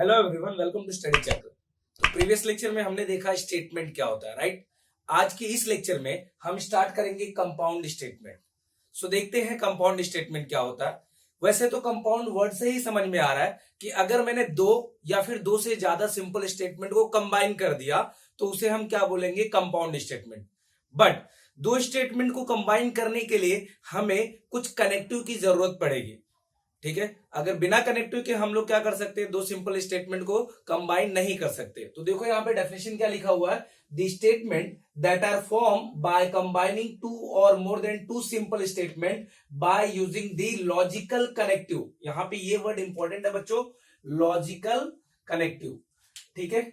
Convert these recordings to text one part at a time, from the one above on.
Hello everyone, welcome to study chapter. तो previous lecture में हमने देखा स्टेटमेंट क्या होता है, राइट। आज के इस लेक्चर में हम स्टार्ट करेंगे कंपाउंड स्टेटमेंट। सो देखते हैं कंपाउंड स्टेटमेंट क्या होता है। वैसे तो कंपाउंड वर्ड से ही समझ में आ रहा है कि अगर मैंने दो या फिर दो से ज्यादा सिंपल स्टेटमेंट को कंबाइन कर दिया तो उसे हम क्या बोलेंगे, कंपाउंड स्टेटमेंट। बट दो स्टेटमेंट को कंबाइन करने के लिए हमें कुछ कनेक्टिव की जरूरत पड़ेगी, ठीक है। अगर बिना कनेक्टिव के हम लोग क्या कर सकते हैं, दो सिंपल स्टेटमेंट को कंबाइन नहीं कर सकते। तो देखो यहाँ पे डेफिनेशन क्या लिखा हुआ है, the statement that are form by combining two और more than two simple statement by using the logical connective. यहाँ पे ये वर्ड इंपॉर्टेंट है बच्चों, लॉजिकल कनेक्टिव, ठीक है,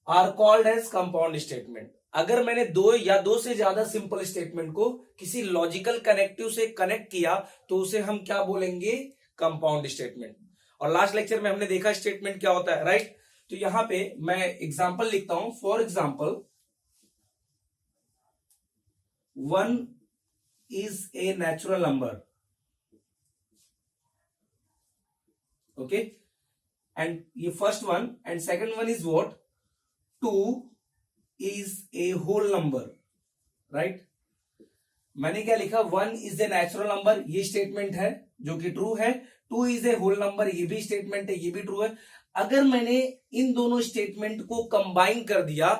are called as compound statement. अगर मैंने दो या दो से ज्यादा सिंपल स्टेटमेंट को किसी लॉजिकल कनेक्टिव से कनेक्ट किया तो उसे हम क्या बोलेंगे, कंपाउंड स्टेटमेंट। और लास्ट लेक्चर में हमने देखा स्टेटमेंट क्या होता है, राइट। तो यहां पे मैं एग्जांपल लिखता हूं। For example, 1 is a natural number, okay, and ये first one, and second one is what, 2 is a whole number, right. मैंने क्या लिखा, 1 इज ए नेचुरल नंबर, ये स्टेटमेंट है जो कि ट्रू है। 2 इज ए होल नंबर, ये भी स्टेटमेंट है, ये भी ट्रू है। अगर मैंने इन दोनों स्टेटमेंट को कंबाइन कर दिया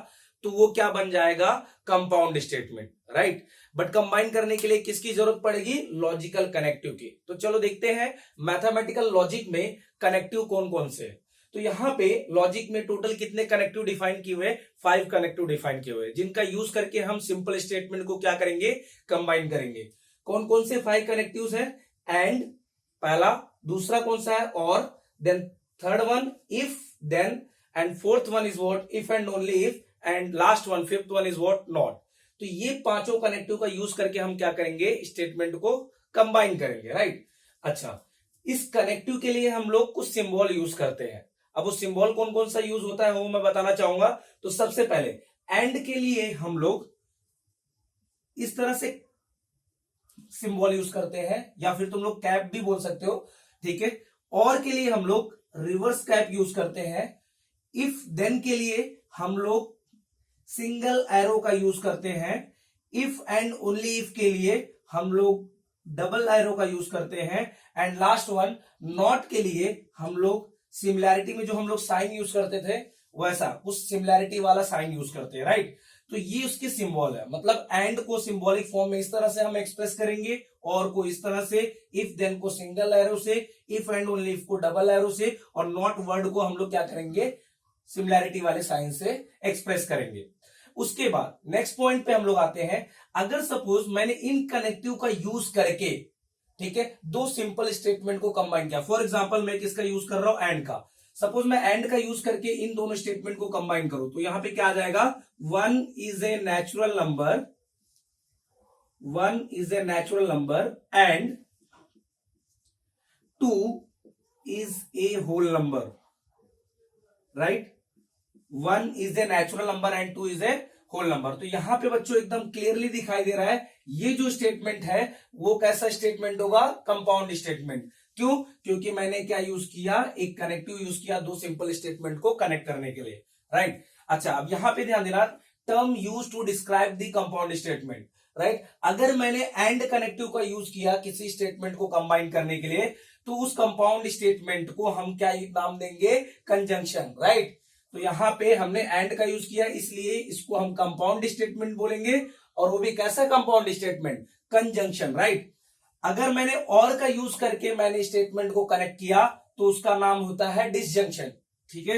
तो वो क्या बन जाएगा, compound statement, right. But combine करने के लिए किसकी जरूरत पड़ेगी, लॉजिकल कनेक्टिव की। तो चलो देखते हैं मैथमेटिकल लॉजिक में कनेक्टिव कौन कौन से है। तो यहां पे लॉजिक में टोटल कितने कनेक्टिव डिफाइन किए हुए, 5 कनेक्टिव डिफाइन किए हुए, जिनका यूज करके हम सिंपल स्टेटमेंट को क्या करेंगे, कंबाइन करेंगे। कौन कौन से 5 कनेक्टिव्स हैं, एंड पहला, दूसरा कौन सा है, और, then third one if, then, and fourth one is what, if and only if, and last one, fifth one is what, not. तो ये पांचों कनेक्टिव का यूज करके हम क्या करेंगे, स्टेटमेंट को कंबाइन करेंगे, राइट। अच्छा, इस कनेक्टिव के लिए हम लोग कुछ सिंबल यूज करते हैं। अब वो सिंबल कौन कौन सा यूज होता है वो मैं बताना चाहूंगा। तो सबसे पहले एंड के लिए हम लोग इस तरह से सिंबल यूज करते हैं, या फिर तुम लोग कैप भी बोल सकते हो, ठीक है। और के लिए हम लोग रिवर्स कैप यूज करते हैं। इफ देन के लिए हम लोग सिंगल एरो का यूज करते हैं। इफ एंड ओनली इफ के लिए हम लोग डबल एरो का यूज करते हैं। एंड लास्ट वन नॉट के लिए हम लोग सिमिलैरिटी में जो हम लोग साइन यूज करते थे वैसा कुछ सिमिलैरिटी वाला साइन यूज करते हैं, राइट। तो ये उसके सिंबल है। मतलब एंड को सिंबॉलिक फॉर्म में इस तरह से हम एक्सप्रेस करेंगे, और को इस तरह से, इफ देन को सिंगल एरो से, इफ एंड ओनली इफ को डबल एरो से, और नॉट वर्ड को हम लोग क्या करेंगे, सिमिलैरिटी वाले साइन से एक्सप्रेस करेंगे। उसके बाद नेक्स्ट पॉइंट पे हम लोग आते हैं। अगर सपोज मैंने इन कनेक्टिव का यूज करके, ठीक है, दो सिंपल स्टेटमेंट को कंबाइन किया। फॉर एग्जांपल मैं किसका यूज कर रहा हूं, एंड का। सपोज मैं एंड का यूज करके इन दोनों स्टेटमेंट को कंबाइन करूं तो यहां पे क्या आ जाएगा, 1 is a natural number, 1 is a natural number and 2 is a whole number, right. 1 is a natural number and 2 is a whole number. तो यहां पे बच्चों एकदम क्लियरली दिखाई दे रहा है ये जो स्टेटमेंट है वो कैसा स्टेटमेंट होगा, कंपाउंड स्टेटमेंट। क्यों, क्योंकि मैंने क्या यूज किया, एक कनेक्टिव यूज किया दो सिंपल स्टेटमेंट को कनेक्ट करने के लिए, राइट। अच्छा, अब यहां पे ध्यान देना, term use to describe the compound statement, right. अगर मैंने एंड कनेक्टिव का यूज किया किसी स्टेटमेंट को कंबाइन करने के लिए तो उस कंपाउंड स्टेटमेंट को हम क्या नाम देंगे, कंजंक्शन, राइट। तो यहां पे हमने एंड का यूज किया इसलिए इसको हम कंपाउंड स्टेटमेंट बोलेंगे, और वो भी कैसा कंपाउंड स्टेटमेंट, कंजंक्शन, राइट। अगर मैंने और का यूज करके मैंने स्टेटमेंट को कनेक्ट किया तो उसका नाम होता है डिसजंक्शन, ठीक है।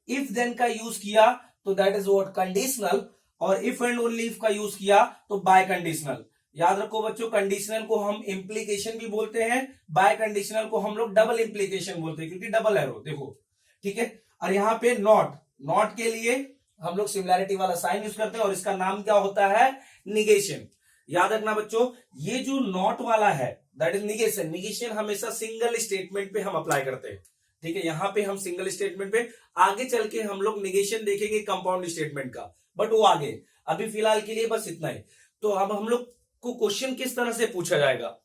इफ देन का यूज किया तो दैट इज व्हाट, कंडीशनल, और इफ एंड ओनली इफ का यूज किया तो बाय कंडीशनल। याद रखो बच्चों, कंडीशनल को हम इंप्लीकेशन भी बोलते हैं, बाय कंडीशनल को हम लोग डबल इंप्लीकेशन बोलते हैं, क्योंकि डबल एरो, देखो, ठीक है। और यहां पे नॉट, नॉट के लिए हम लोग सिमिलैरिटी वाला साइन यूज करते हैं, और इसका नाम क्या होता है, निगेशन। याद रखना बच्चों, ये जो नॉट वाला है दैट इज निगेशन। निगेशन हमेशा सिंगल स्टेटमेंट पे हम अप्लाई करते हैं, ठीक है। यहां पे हम सिंगल स्टेटमेंट पे, आगे चल के हम लोग निगेशन देखेंगे कंपाउंड स्टेटमेंट का, बट वो आगे, अभी फिलहाल के लिए बस इतना ही। तो अब हम लोग को क्वेश्चन किस तरह से पूछा जाएगा,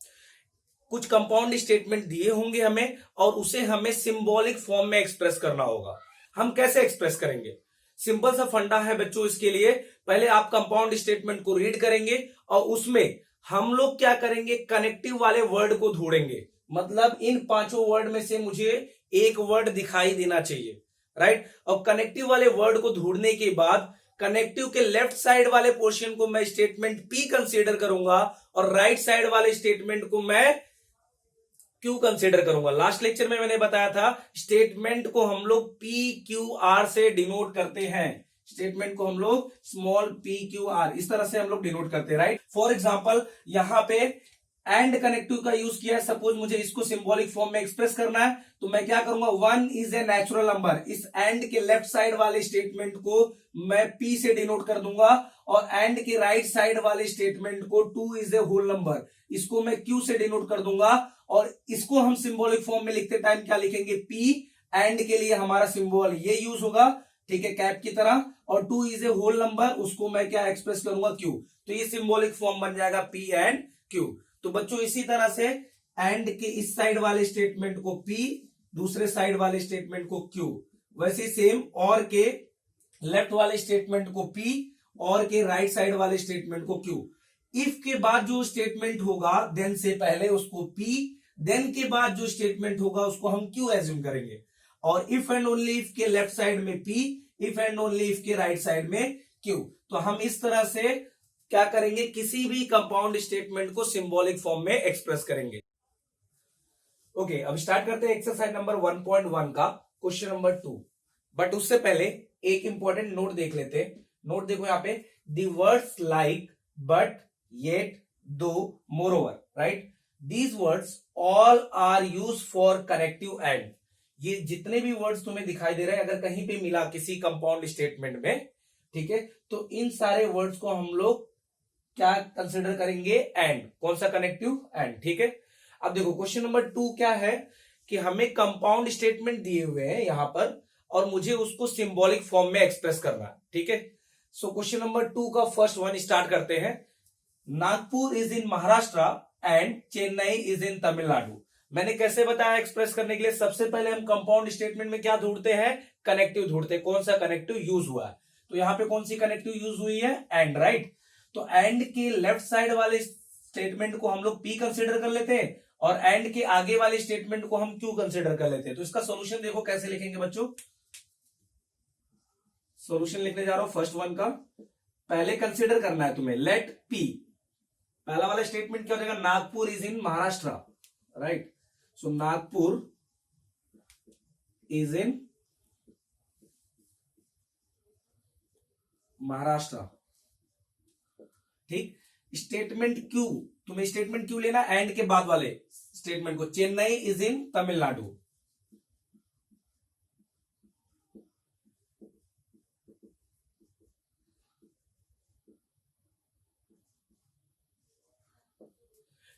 कुछ कंपाउंड स्टेटमेंट दिए होंगे हमें और उसे हमें सिंबॉलिक फॉर्म में एक्सप्रेस करना होगा। हम कैसे एक्सप्रेस करेंगे? सिंपल सा फंडा है बच्चों इसके लिए। पहले आप कंपाउंड स्टेटमेंट को रीड करेंगे और उसमें हम लोग क्या करेंगे, कनेक्टिव वाले वर्ड को ढूंढेंगे। मतलब इन पांचों वर्ड में से मुझे एक वर्ड दिखाई देना चाहिए, राइट। और कनेक्टिव वाले वर्ड को ढूंढने के बाद कनेक्टिव के लेफ्ट साइड वाले पोर्शन को मैं स्टेटमेंट पी कंसीडर करूंगा और राइट साइड वाले स्टेटमेंट को मैं क्यू कंसीडर करूंगा। लास्ट लेक्चर में मैंने बताया था स्टेटमेंट को हम लोग पी क्यू आर से डिनोट करते हैं। स्टेटमेंट को हम लोग स्मॉल पी क्यू आर इस तरह से हम लोग डिनोट करते हैं, राइट। फॉर एग्जांपल यहां पे एंड कनेक्टिव का यूज किया है। सपोज मुझे इसको सिंबॉलिक फॉर्म में एक्सप्रेस करना है तो मैं क्या करूंगा, 1 इज ए नेचुरल नंबर। इस एंड के लेफ्ट साइड वाले स्टेटमेंट को मैं पी से डिनोट कर दूंगा और एंड के राइट साइड वाले स्टेटमेंट को 2 इज ए होल नंबर, इसको मैं क्यू से डिनोट कर दूंगा। और इसको हम सिंबॉलिक फॉर्म में लिखते टाइम क्या लिखेंगे, पी। एंड के लिए हमारा सिंबल ये यूज होगा, ठीक है, कैप की तरह। और 2 इज ए होल नंबर, उसको मैं क्या एक्सप्रेस करूंगा, क्यू। तो ये सिंबॉलिक फॉर्म बन जाएगा पी एंड क्यू। तो बच्चों इसी तरह से एंड के इस साइड वाले स्टेटमेंट को पी, दूसरे साइड वाले स्टेटमेंट को क्यू। वैसे सेम और के लेफ्ट वाले स्टेटमेंट को पी और के राइट साइड वाले स्टेटमेंट को क्यू। इफ के बाद जो स्टेटमेंट होगा देन से पहले उसको पी, देन के बाद जो स्टेटमेंट होगा उसको हम क्यू एज्यूम करेंगे। और इफ एंड ओनली इफ के लेफ्ट साइड में P, if and only if के राइट साइड में क्यू। तो हम इस तरह से क्या करेंगे, किसी भी कंपाउंड स्टेटमेंट को सिंबॉलिक फॉर्म में एक्सप्रेस करेंगे। ओके, अब स्टार्ट करते हैं एक्सरसाइज नंबर 1.1 का क्वेश्चन नंबर 2। बट उससे पहले एक इंपॉर्टेंट नोट देख लेते हैं। नोट देखो यहाँ पे, the words like, but, yet, though, moreover, right. These words all are use for connective and. ये जितने भी वर्ड्स तुम्हें दिखाई दे रहे हैं अगर कहीं पे मिला किसी कंपाउंड स्टेटमेंट में, ठीक है, तो इन सारे वर्ड्स को हम लोग क्या कंसिडर करेंगे, एंड। कौन सा, कनेक्टिव एंड, ठीक है। अब देखो क्वेश्चन नंबर 2 क्या है कि हमें कंपाउंड स्टेटमेंट दिए हुए हैं यहां पर और मुझे उसको सिंबॉलिक फॉर्म में एक्सप्रेस करना है, ठीक है। सो क्वेश्चन नंबर 2 का फर्स्ट वन स्टार्ट करते हैं। Nagpur is in Maharashtra and Chennai is in Tamil Nadu. मैंने कैसे बताया एक्सप्रेस करने के लिए, सबसे पहले हम कंपाउंड स्टेटमेंट में क्या ढूंढते हैं, कनेक्टिव ढूंढते हैं। कौन सा कनेक्टिव यूज हुआ है, तो यहां पे कौन सी कनेक्टिव यूज हुई है, एंड, राइट। तो एंड के लेफ्ट साइड वाले स्टेटमेंट को हम लोग पी कंसीडर कर लेते हैं और एंड के आगे वाले स्टेटमेंट को हम क्यू कंसीडर कर लेते हैं। तो इसका सॉल्यूशन देखो कैसे लिखेंगे बच्चों। सॉल्यूशन लिखने जा रहा हूं फर्स्ट वन का। पहले कंसीडर करना है तुम्हें, लेट पी, पहला वाला स्टेटमेंट क्या हो जाएगा, Nagpur is in Maharashtra, right. So Nagpur is in Maharashtra, ठीक। स्टेटमेंट क्यू, तुम्हें स्टेटमेंट क्यू लेना एंड के बाद वाले स्टेटमेंट को, चेन्नई इज इन तमिलनाडु,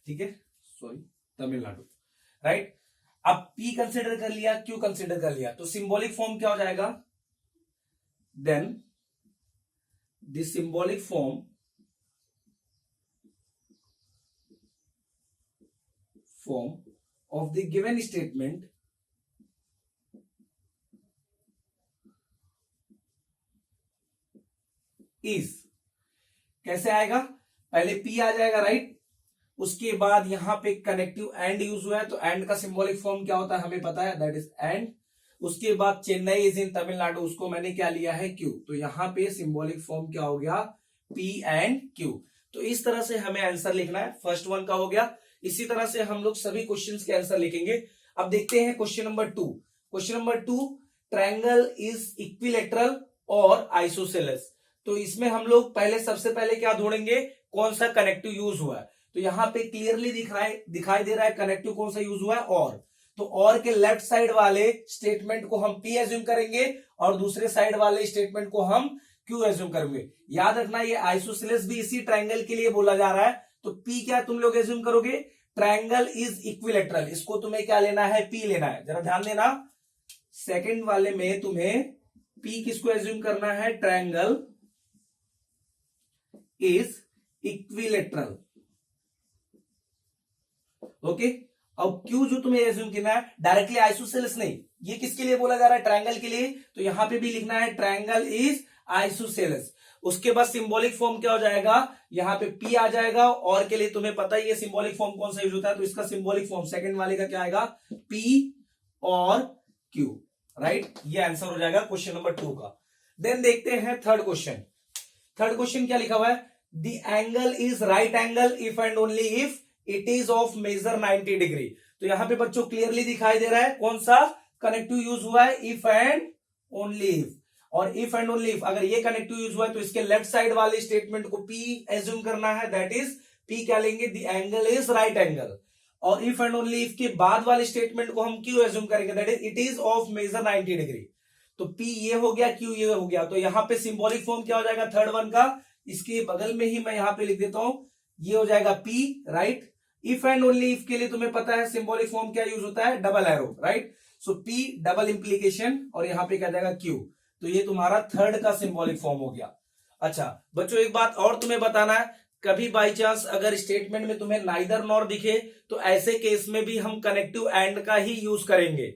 ठीक है, सॉरी, तमिलनाडु, राइट। अब पी कंसिडर कर लिया, क्यू कंसिडर कर लिया, तो सिंबॉलिक फॉर्म क्या हो जाएगा, then the symbolic form of the given statement is, कैसे आएगा, पहले P आ जाएगा, राइट। उसके बाद यहां पे कनेक्टिव एंड यूज हुआ है तो एंड का सिंबॉलिक फॉर्म क्या होता है हमें पता है, दैट इज एंड। उसके बाद चेन्नई इज इन तमिलनाडु, उसको मैंने क्या लिया है, क्यू। तो यहां पे सिंबॉलिक फॉर्म क्या हो गया, P एंड Q। तो इस तरह से हमें आंसर लिखना है, फर्स्ट वन का हो गया। इसी तरह से हम लोग सभी क्वेश्चंस के आंसर लिखेंगे। अब देखते हैं question number 2। Question number 2, triangle is equilateral और आइसोसेलेस। तो इसमें हम लोग पहले सबसे पहले क्या ढूंढेंगे, कौन सा कनेक्टिव यूज हुआ है। तो यहां पे क्लियरली दिखाई दे रहा है कनेक्टिव कौन सा यूज हुआ है, और। तो और के लेफ्ट साइड वाले स्टेटमेंट को हम पी एज्यूम करेंगे और दूसरे साइड वाले स्टेटमेंट को हम क्यू एज्यूम करेंगे। याद रखना ये आइसोसेलेस भी इसी ट्रायंगल के लिए बोला जा रहा है। तो P क्या तुम लोग एज्यूम करोगे, ट्रायंगल इज इक्विलेटरल, इसको तुम्हें क्या लेना है, P लेना है। जरा ध्यान देना, सेकंड वाले में तुम्हें P किसको एज्यूम करना है, ट्रायंगल इज इक्विलेटरल, ओके। अब क्यू जो तुम्हें एज्यूम करना है डायरेक्टली आइसोसेलेस नहीं, ये किसके लिए बोला जा रहा है, ट्रायंगल के लिए, तो यहां पे भी लिखना है ट्रायंगल इज आइसोसेलेस। उसके बाद सिंबॉलिक फॉर्म क्या हो जाएगा, यहां पे पी आ जाएगा, और के लिए तुम्हें पता ही है सिंबॉलिक फॉर्म कौन सा यूज होता है, तो इसका सिंबॉलिक फॉर्म सेकंड वाले का क्या आएगा, पी और क्यू, राइट। ये आंसर हो जाएगा क्वेश्चन नंबर 2 का। देन देखते हैं थर्ड क्वेश्चन। थर्ड क्वेश्चन क्या लिखा हुआ है, the angle is right angle if and only if it is of measure 90 degree. तो यहां पे बच्चों क्लियरली दिखाई दे रहा है कौन सा कनेक्टिव यूज हुआ है, इफ एंड ओनली इफ। और इफ एंड ओनली इफ अगर ये कनेक्टिव यूज हुआ है तो इसके लेफ्ट साइड वाले स्टेटमेंट को पी एज्यूम करना है, दैट इज पी क्या लेंगे, the angle is right angle. और इफ एंड ओनली इफ के बाद वाले स्टेटमेंट को हम क्यू एज्यूम करेंगे, that is it is of measure 90 degree. तो पी ये हो गया, क्यू ये हो गया, तो यहां पे सिंबॉलिक फॉर्म क्या हो जाएगा थर्ड वन का, इसके बगल में ही मैं यहां पे लिख देता हूं, ये हो जाएगा P, right. If and only if के लिए तुम्हें पता है सिंबॉलिक फॉर्म क्या यूज होता है, डबल एरो, राइट। सो पी डबल इंप्लीकेशन और यहां पे क्या जाएगा क्यू। तो ये तुम्हारा थर्ड का सिंबॉलिक फॉर्म हो गया। अच्छा बच्चों एक बात और तुम्हें बताना है, कभी बाई चांस अगर स्टेटमेंट में तुम्हें नाइदर नॉर दिखे तो ऐसे केस में भी हम कनेक्टिव एंड का ही यूज करेंगे,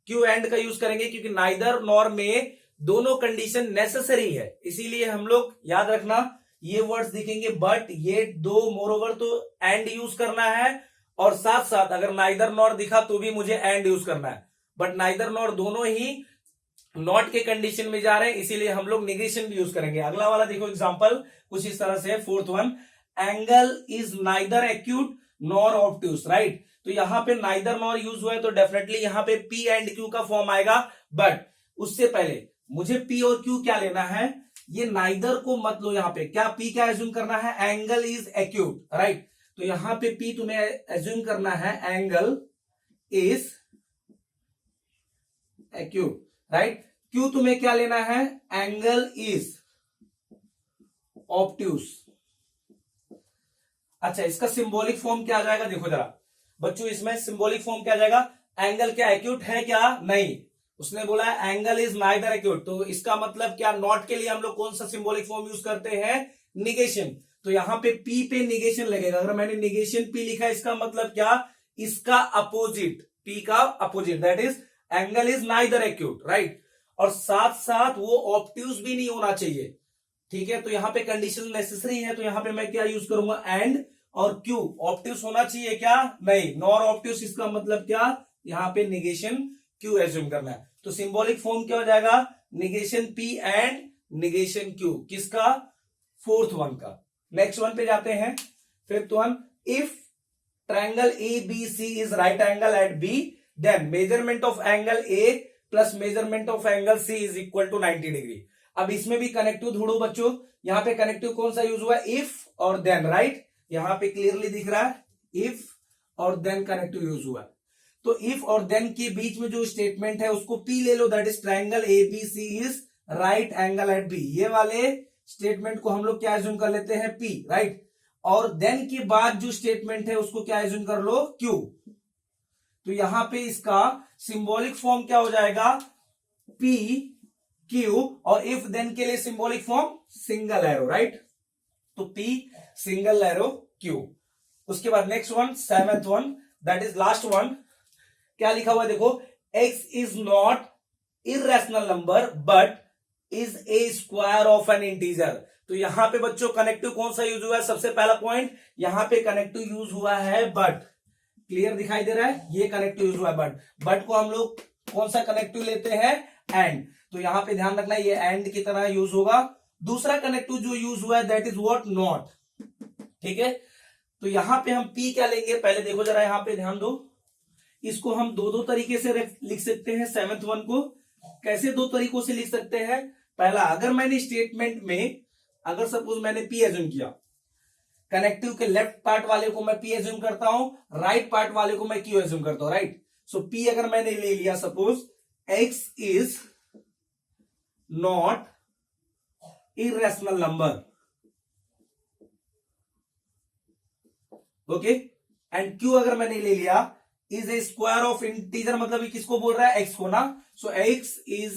क्यू एंड का यूज करेंगे, क्योंकि नाइदर नॉर में दोनों कंडीशन नेसेसरी है। इसीलिए हम लोग याद रखना ये वर्ड्स दिखेंगे बट ये दो मोरओवर तो एंड यूज करना है, और साथ साथ अगर नाइदर नॉर दिखा तो भी मुझे एंड यूज करना है, बट नाइदर नॉर दोनों ही नॉट के कंडीशन में जा रहे हैं, इसीलिए हम लोग निगेशन भी यूज करेंगे। अगला वाला देखो एग्जांपल कुछ इस तरह से, fourth one, angle is neither acute nor obtuse, right. तो यहां पे नाइदर नॉर यूज हुआ है तो डेफिनेटली यहां पे पी एंड क्यू का फॉर्म आएगा, बट उससे पहले मुझे पी और क्यू क्या लेना है, ये नाइदर को मत लो, यहां पे क्या पी क्या एज्यूम करना है, एंगल इज एक्यूट, राइट। तो यहां पे पी तुम्हें एज्यूम करना है angle is acute, right. Q तुम्हें क्या लेना है, एंगल इज ऑब्ट्यूस। अच्छा इसका सिंबॉलिक फॉर्म क्या आ जाएगा, देखो जरा बच्चों, इसमें सिंबॉलिक फॉर्म क्या आ जाएगा, एंगल क्या एक्यूट है क्या, नहीं, उसने बोला है एंगल इज नाइदर एक्यूट, तो इसका मतलब क्या, नॉट के लिए हम लोग कौन सा सिंबॉलिक फॉर्म यूज करते हैं, निगेशन। तो यहां पे पी पे निगेशन लगेगा, अगर मैंने निगेशन पी लिखा इसका मतलब क्या, इसका अपोजिट, पी का opposite, that is angle is neither acute, right. और साथ साथ वो ऑब्ट्यूस भी नहीं होना चाहिए, ठीक है। तो यहां पे कंडीशन नेसेसरी है, तो यहां पे मैं क्या यूज करूंगा, एंड, और क्यू ऑब्ट्यूस होना चाहिए क्या, नहीं, नॉर ऑब्ट्यूस, इसका मतलब क्या, यहां पे निगेशन क्यू एज्यूम करना है। तो सिंबॉलिक फॉर्म क्या हो जाएगा, negation P and negation Q, किसका, फोर्थ वन का। नेक्स्ट वन पे जाते हैं, fifth one, if triangle A B C is right angle at B then measurement of angle A plus measurement of angle C is equal to 90 degree. अब इसमें भी connective ढूंढो बच्चों, यहां पे कनेक्टिव कौन सा यूज हुआ है, इफ और देन, राइट। यहां पे क्लियरली दिख रहा है इफ और देन कनेक्टिव यूज हुआ है। तो इफ और देन के बीच में जो स्टेटमेंट है उसको पी ले लो, that is triangle A B C is right angle at B. ये वाले स्टेटमेंट को हम लोग क्या एज्यूम कर लेते हैं, पी, राइट। और देन के बाद जो स्टेटमेंट है उसको क्या एज्यूम कर लो, क्यू। तो यहां पे इसका सिंबॉलिक फॉर्म क्या हो जाएगा, पी क्यू, और इफ देन के लिए symbolic form single arrow, right. तो पी सिंगल एरो क्यू। उसके बाद next one, seventh one, that is last one, क्या लिखा हुआ है देखो, x is not irrational number but is a square of an integer. तो यहां पे बच्चों कनेक्टिव कौन सा यूज हुआ है, सबसे पहला पॉइंट, यहां पे कनेक्टिव यूज हुआ है बट, क्लियर दिखाई दे रहा है, ये कनेक्टिव यूज हुआ है बट को हम लोग कौन सा कनेक्टिव लेते हैं, एंड। तो यहां पे ध्यान रखना ये एंड की तरह यूज होगा। दूसरा कनेक्टिव जो यूज हुआ है दैट इज व्हाट, नॉट, ठीक है। तो यहां पे हम पी क्या लेंगे, पहले देखो जरा, यहां पे ध्यान दो, इसको हम दो तरीके से लिख सकते हैं। सेवेंथ वन को कैसे दो तरीकों से लिख सकते हैं, पहला, अगर मैंने स्टेटमेंट में, अगर सपोज मैंने पी एज्यूम किया, कनेक्टिव के लेफ्ट पार्ट वाले को मैं पी एज्यूम करता हूं, राइट पार्ट वाले को मैं क्यू एज्यूम करता हूं, राइट। सो पी अगर मैंने ले लिया, suppose X is not irrational number, okay, and Q अगर मैंने ले लिया is a square of integer, मतलब ये किसको बोल रहा है, एक्स को ना। So X is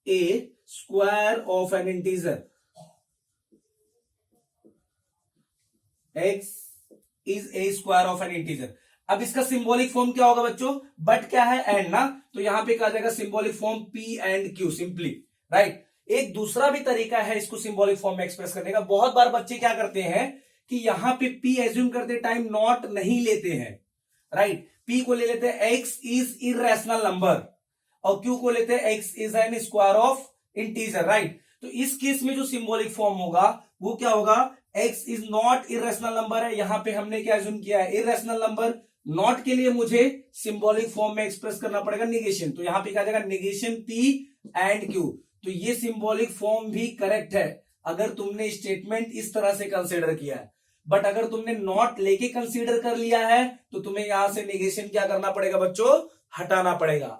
a square of an integer, X is a square of an integer. अब इसका सिंबॉलिक फॉर्म क्या होगा बच्चों, बट क्या है, एंड ना, तो यहां पे कहा जाएगा symbolic form P and Q simply, right. एक दूसरा भी तरीका है इसको सिंबॉलिक फॉर्म में एक्सप्रेस करने का। बहुत बार बच्चे क्या करते हैं कि यहां पे पी एज्यूम करते टाइम नॉट नहीं लेते हैं, राइट। पी को ले लेते हैं एक्स इज इरेशनल नंबर और क्यू को लेते हैं x is an square of integer, right. तो इस केस में जो सिंबॉलिक फॉर्म होगा वो क्या होगा, x is not irrational number है, यहां पे हमने क्या एज्यूम किया है, इरेशनल नंबर। नॉट के लिए मुझे सिंबॉलिक फॉर्म में एक्सप्रेस करना पड़ेगा निगेशन, तो यहां पे क्या जाएगा निगेशन पी एंड क्यू। तो ये सिंबॉलिक फॉर्म भी करेक्ट है अगर तुमने स्टेटमेंट इस तरह से कंसीडर किया है। बट अगर तुमने नॉट लेके कंसीडर कर लिया है तो तुम्हें यहां से निगेशन क्या करना पड़ेगा बच्चों, हटाना पड़ेगा।